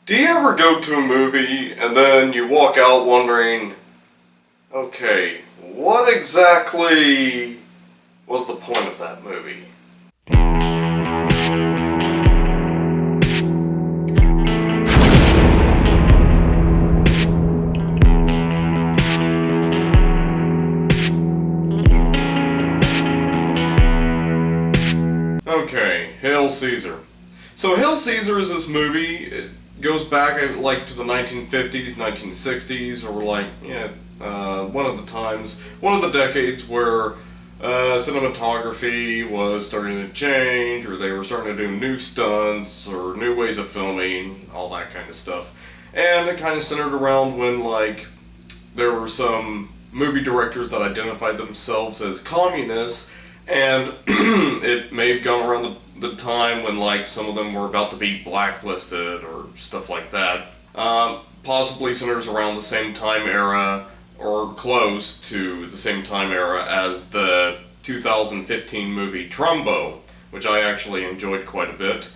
Do you ever go to a movie and then you walk out wondering, okay, what exactly was the point of that movie? Okay, Hail Caesar. So Hail Caesar is this movie. It goes back like to the 1950s, 1960s, or one of the decades where cinematography was starting to change, or they were starting to do new stunts or new ways of filming, all that kind of stuff. And it kind of centered around when there were some movie directors that identified themselves as communists, and it may have gone around the time when some of them were about to be blacklisted or stuff like that. Possibly centers around the same time era or close to the same time era as the 2015 movie Trumbo, which I actually enjoyed quite a bit.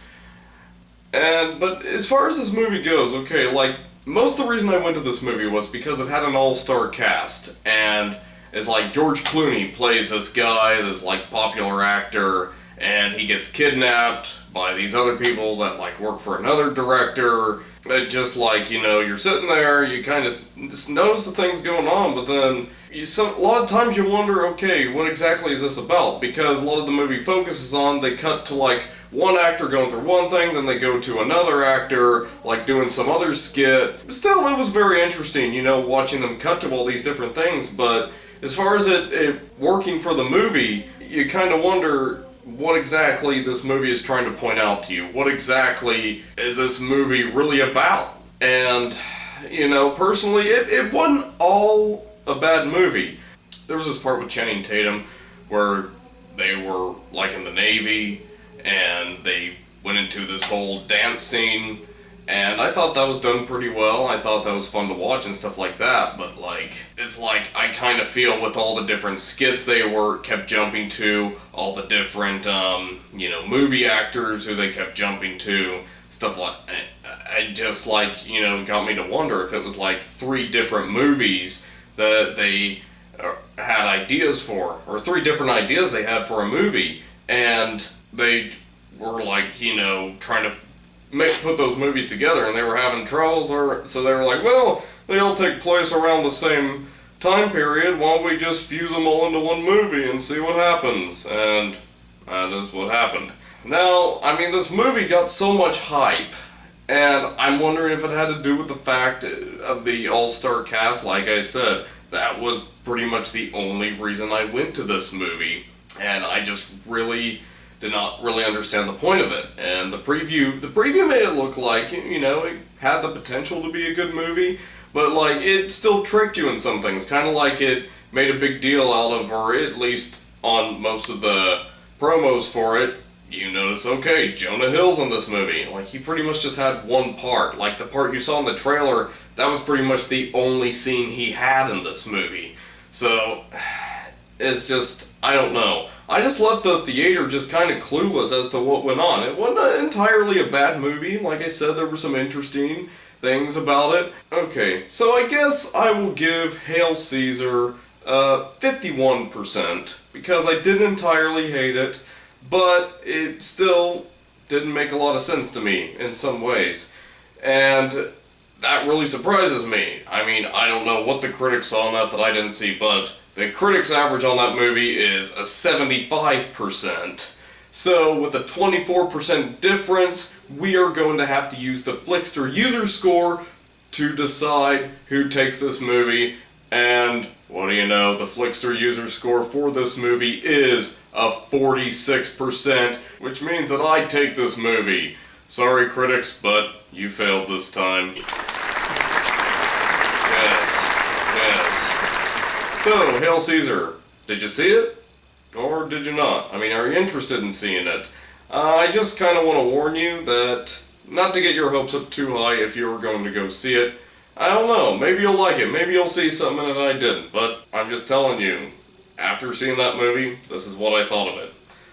But as far as this movie goes, okay, most of the reason I went to this movie was because it had an all-star cast, and it's George Clooney plays this guy, this popular actor, and he gets kidnapped by these other people that work for another director. It just you're sitting there, you kind of just notice the things going on, but then a lot of times you wonder, okay, what exactly is this about? Because a lot of the movie focuses on, they cut to one actor going through one thing, then they go to another actor doing some other skit. Still, it was very interesting, watching them cut to all these different things, but as far as it working for the movie, you kind of wonder what exactly this movie is trying to point out to you. What exactly is this movie really about? And, personally, it wasn't all a bad movie. There was this part with Channing Tatum where they were in the Navy and they went into this whole dance scene, and I thought that was done pretty well. I thought that was fun to watch and stuff like that, but it's I kind of feel with all the different skits they kept jumping to, all the different, movie actors who they kept jumping to, stuff I just got me to wonder if it was 3 different movies that they had ideas for, or 3 different ideas they had for a movie, and they were trying to put those movies together, and they were having troubles, so they were well, they all take place around the same time period, why don't we just fuse them all into one movie and see what happens? And that is what happened. Now, this movie got so much hype, and I'm wondering if it had to do with the fact of the all-star cast. Like I said, that was pretty much the only reason I went to this movie, and I just really did not really understand the point of it. And the preview made it look it had the potential to be a good movie, but it still tricked you in some things, kind of it made a big deal out of, or at least on most of the promos for it, you notice, okay, Jonah Hill's in this movie. He pretty much just had one part. The part you saw in the trailer, that was pretty much the only scene he had in this movie. So, it's just, I don't know. I just left the theater just kind of clueless as to what went on. It wasn't entirely a bad movie. Like I said, there were some interesting things about it. Okay, so I guess I will give Hail Caesar 51%, because I didn't entirely hate it, but it still didn't make a lot of sense to me in some ways. And that really surprises me. I don't know what the critics saw on that I didn't see, but the critics' average on that movie is a 75%. So with a 24% difference, we are going to have to use the Flixster user score to decide who takes this movie. And what do you know, the Flixster user score for this movie is a 46%, which means that I take this movie. Sorry critics, but you failed this time. Yes. So, Hail Caesar, did you see it? Or did you not? Are you interested in seeing it? I just kind of want to warn you that not to get your hopes up too high if you were going to go see it. I don't know, maybe you'll like it, maybe you'll see something that I didn't, but I'm just telling you, after seeing that movie, this is what I thought of it.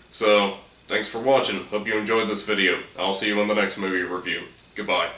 So, thanks for watching, hope you enjoyed this video. I'll see you in the next movie review. Goodbye.